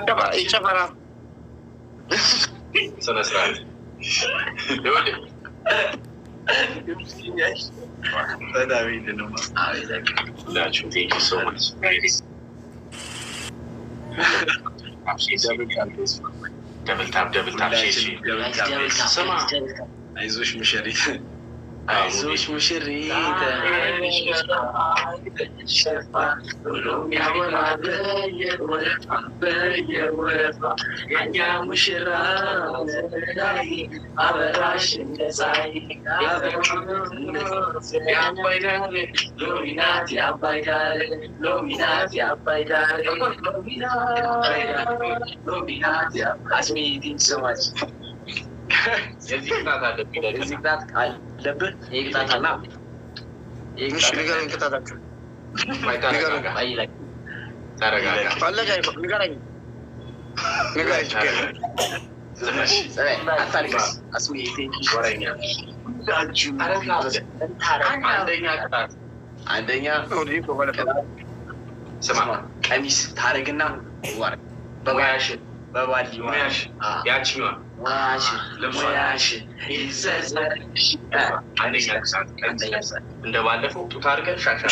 Coba icara. Sana serahat. Yaudah. Tadi itu nama. Thank you so much. Double tap. Sama. Aizush Mushari. Aizush Mushari. Asmi, thank you so much. Zikrat ada bila zikrat lebih kita tanam. Mesti negara kita tak. Negara bayi lagi. Cara gak? Allah jaya negara ini. Negara juga. Saya antara asmi itu orangnya. Adanya. Oh ni boleh. Sama. Anis taregenang war. Bawash. Bawali wash. Ya cuma. Wash. Lemoyash. Isa. Adanya kesat. Anda walaupun tu target syasha.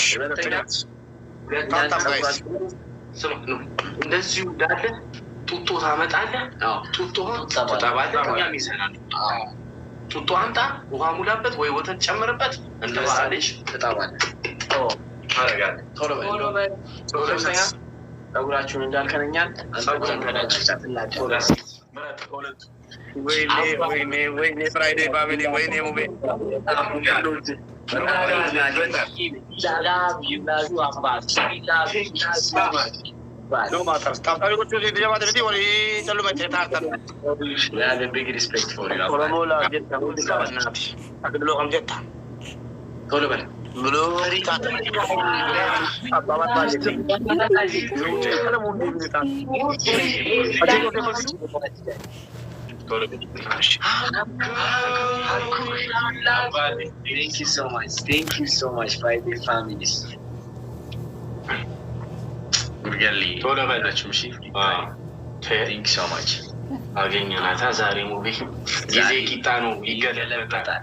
Sama. Ndasi udah ada. Tutu sama ada. Tutu tak ada punya misalnya. Tutu anta, uang muda bet, way water camerat. Anda walish ketahuan. Oh. Harga. Toro bet. Toro saya. Tahu undang kanannya, sahaja kanannya cakaplah. Wait, Friday family, wait, movie. No matter. Tapi kau cuci dia macam ni, boleh selalu macam tartan. I have a big respect for you. Kalau mula jet, kamu di kawan nabi. Aku dulu kamu jet. Kalau mana? Dulu kita. Apa balik? Kalau mundi kita. Aje kau tengok. Thank you so much, Friday families. Gurgali. Tola bada chumshi. Thank you so much. Agenya nata zari movie. Gize kita no igalata.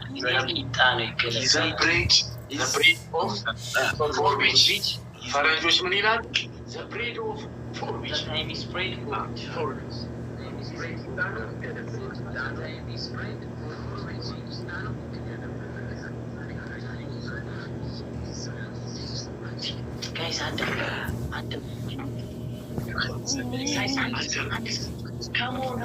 The bridge of four beach. Farajosh Manila. The bridge of four beach. The name is Bridge of four beach. Guys, ada. Come on.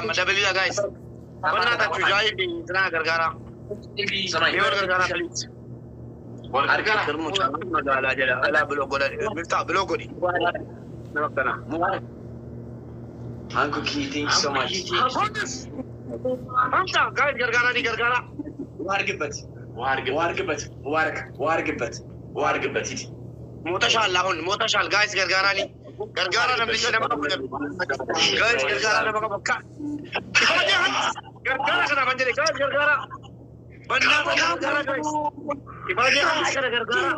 Dabeli guys. Pernah tak cuci di sana gara-gara? Gara-gara please. Gara-gara kermu cakap ada aja lah. Ala belum godi. Nampak tak nak? Uncle Key, thank you so much. Anta guys gara-gara. Wargebat. Mutashal guys gara-gara ni. Gara-gara nak beli nama apa? Guys gara-gara nama apa? Gara-gara kenapa jadi guys gara-gara? Benar gara-gara guys. Ibadah gara-gara.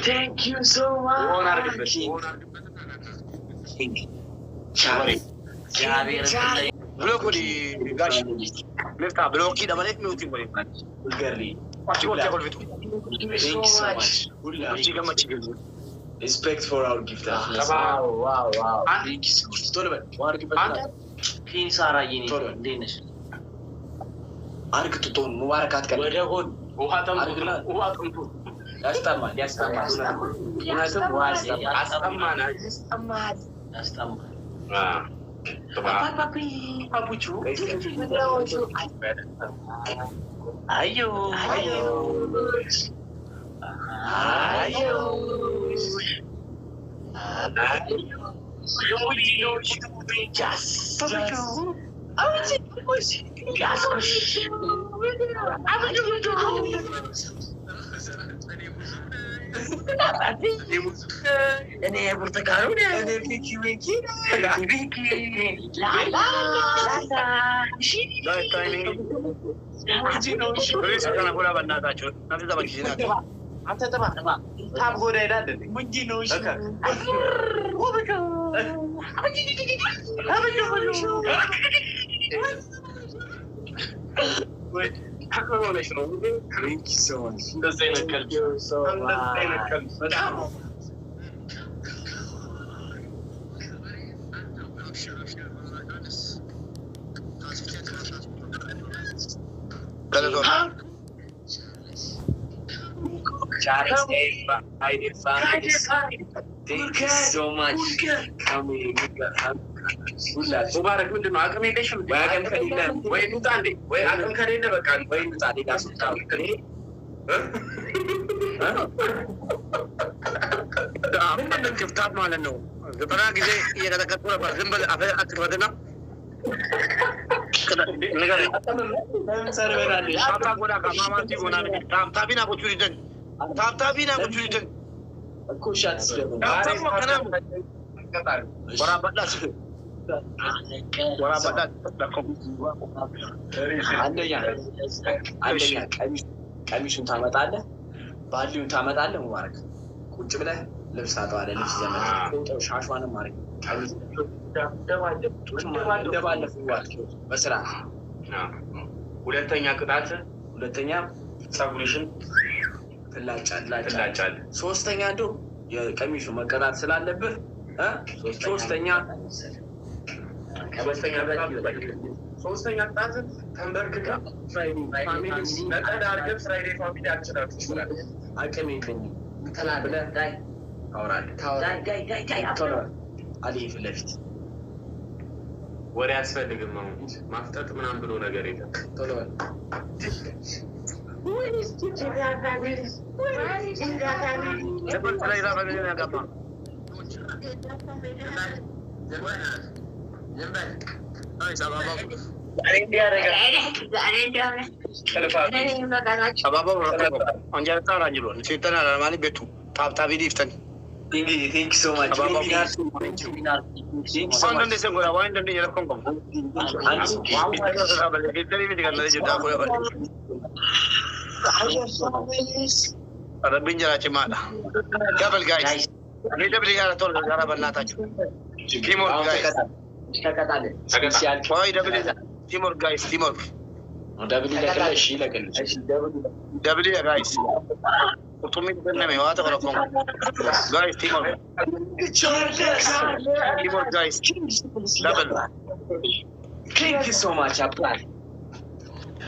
Thank you so much. Blok di gas. Mereka bloki dah balik mungkin boleh. Bulgari. Macam apa kalau itu? Thank you so much. Macam. Respect for our gift. Wow. Thank you so much. Kini Sarah ini Danish. Arg tutun mubarak kan. Wadagon. Uhatam tu. ያስጠማል እውነትም ውሃ ያስጠማል አቡቹ አዮ እኔ ብርቱካኑ እኔ ቪኪ አንተ ጥማ ታብ ጎዳ ይላል ምንድን ነው? እሺ ወይ ታቆለሽ ነው ሪንኪ ሰውን እንደዛ ይነከል በጣም so much ሙባረክ ምንድን ነው? አቅም የለሽም ወይ? አቅም ከሌለ ወይ እንውጣ እንዴ? ወይ አቅም ከሌለ በቃ ወይ እንውጣ። ሌላ ሱጣ ምንድን ነው ክፍታት ማለት ነው? ዘጠና ጊዜ እየቀጠቀጥኩ ነበር። ዝም ብለህ አፍህን አትክፈትና አንደኛ ቀሚሱን ታመጣለህ፣ ባሊውን ታመጣለህ። ሙባረክ ቁጭ ብለህ ልብስ ታጠዋለህ። ልብስ ዘመን ቁጥር ሻሿንም ማድረግ በስራ ሁለተኛ ቅጣት፣ ሁለተኛ ፀጉርሽን ትላጫለህ። ሶስተኛ እንደው የቀሚሱ መቀጣት ስላለብህ ሶስተኛ ቅጣት ተንበርክካ ፍራይዴ ፋሚሊ አልችላችሁ ይችላል። አቅም የለኝም ብለህ ታወራለህ። አልይ ፊት ለፊት ወሬ አያስፈልግም። አሁን ማፍጠጥ ምናምን ብሎ ነገር የለም። ቶሎ በል Thank you so much. Double guys. Double guys. Told the Arabanata. Timor guys. Timor guys. Timor. Double guys. Guys, Timor. Timor guys. Double. Thank you so much. Apply.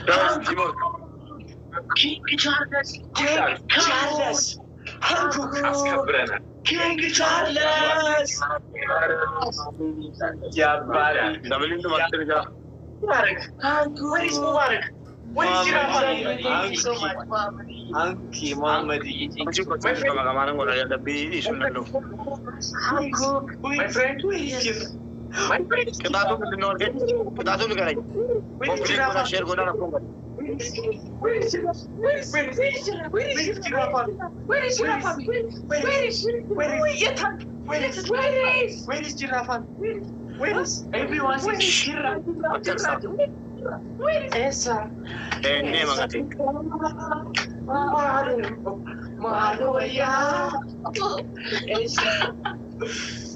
Guys, Timor. King Charles. King Charles. Yeah, double into Mubarak. Where is Mubarak? Where is Mubarak? Uncle Muhammad. My friend, where is you? My friend. Where is everyone? Where is Esa?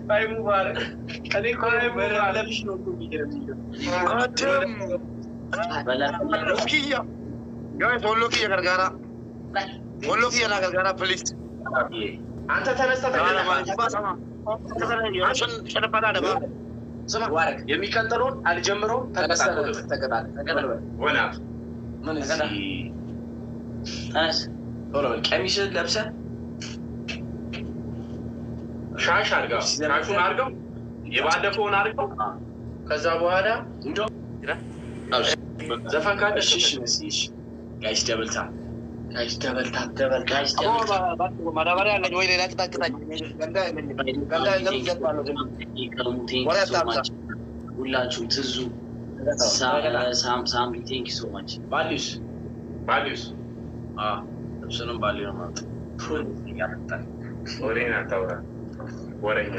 Bye, Mubarak. I think I'm guys, one look here, Gargara. One look here, Gargara, please. Mubarak, የሚቀጥለውን አልጀምረው ተቀጣጣ ወና ምን እዚህ ታስ ቶሎ ቀሚስ ለብሰህ ሻሽ አድርገው ሻሹን አድርገው የባለፈውን አድርገው ከዛ በኋላ እንደው ዘፈን ካለ እሺ ጋይስ ደብልታ ማዳበሪያ አለኝ ወይ ሌላ ቅጣቅጣኝ ሁላችሁም ትዙ ሳምቢ ቴንክ ዩ ሶ ማች ባሊዩስ እሱንም ባሊ ነው ማለት ወሬኛ ታውራ ወሬኛ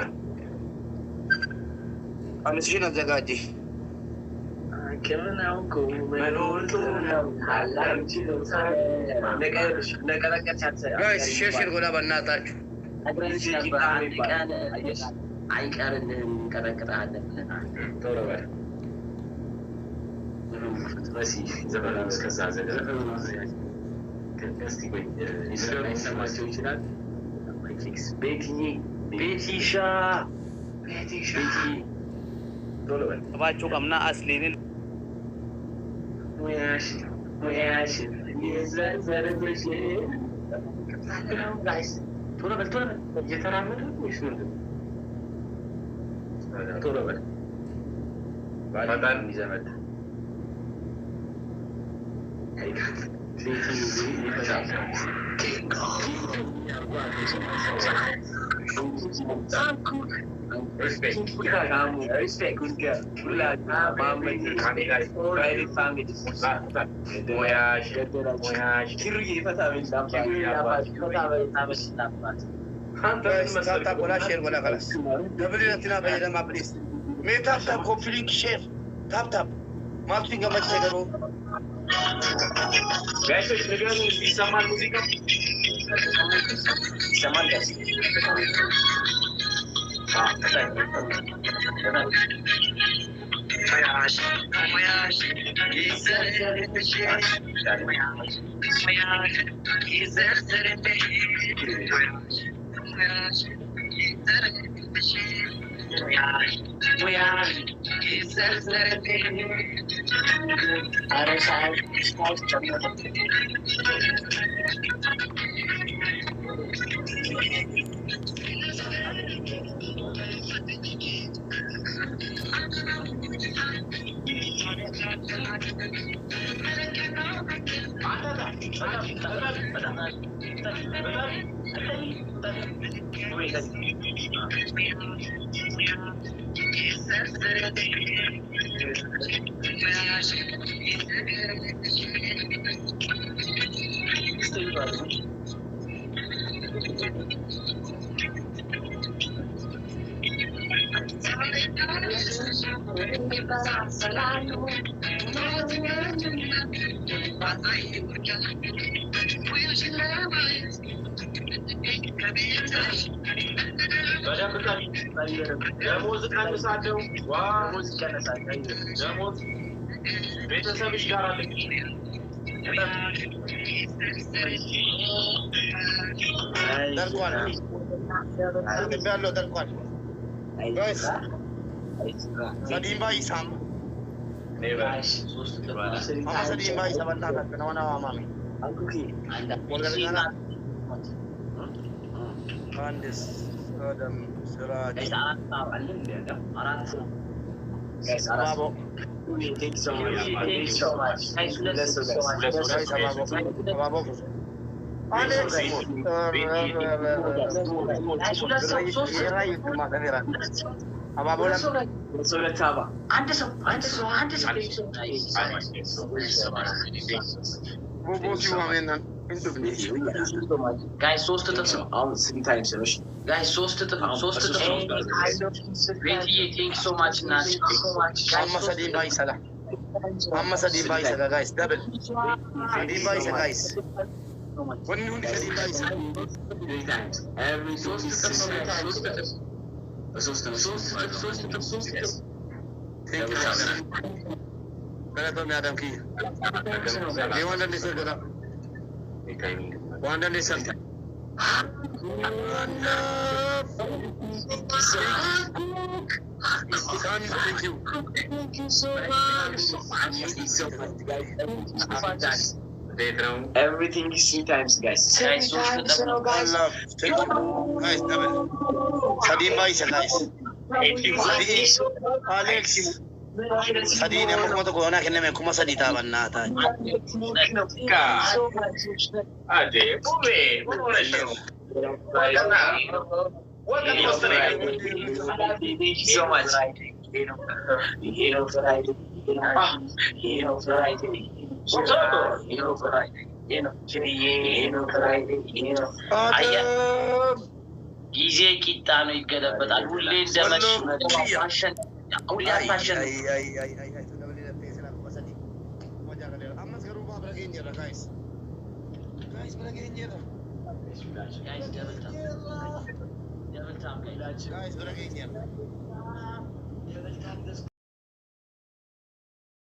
አንስሽን አዘጋጅ ከመናው መኖር ነው ጋይስ ሼር ጎላ በእናታችሁ አይቀርልህም እንቀጠቅጥሃለን ብለናል። ቶሎ በል መሲ ዘመናዊ እስከዛ እስቲ ቆይ ሊሰማቸው ይችላል። ቤቲሻ ቶሎ በል ባችሁ ቀምና አስሊንን ሙያሽ የዘርዘርብሽ ጋይስ ቶሎ በል እየተራመደ ወይስ ምንድን ነው? ቶሎ በል ባጣን ይዘመድ ይሰማል ሙዚቃ ይሰማል ጋይስ ቤተሰብሽ ጋር አለች ደርቋል ጋይስ ሰዲምባ ይሳም ሰዲምባ ይሰበና ከነውና ማማሚ አንድስ ወደም ስራጅ አራቦ Thank you so much. Guys, so to guys, so to thank you so much. Guys, double. Guys. When you every Everything is 3 times, guys. 3 times, guys. Guys, double. Sadin ba isa, guys? Alex. Sadin yung pumunta ko na kinamay kumasadita man natin. Hadde, bube. Welcome to Australia. Thank you so much. ጊዜ ቂጣ ነው ይገለበጣል። ሁሌ እንደመሽ አሸን ሁሌ አታሸን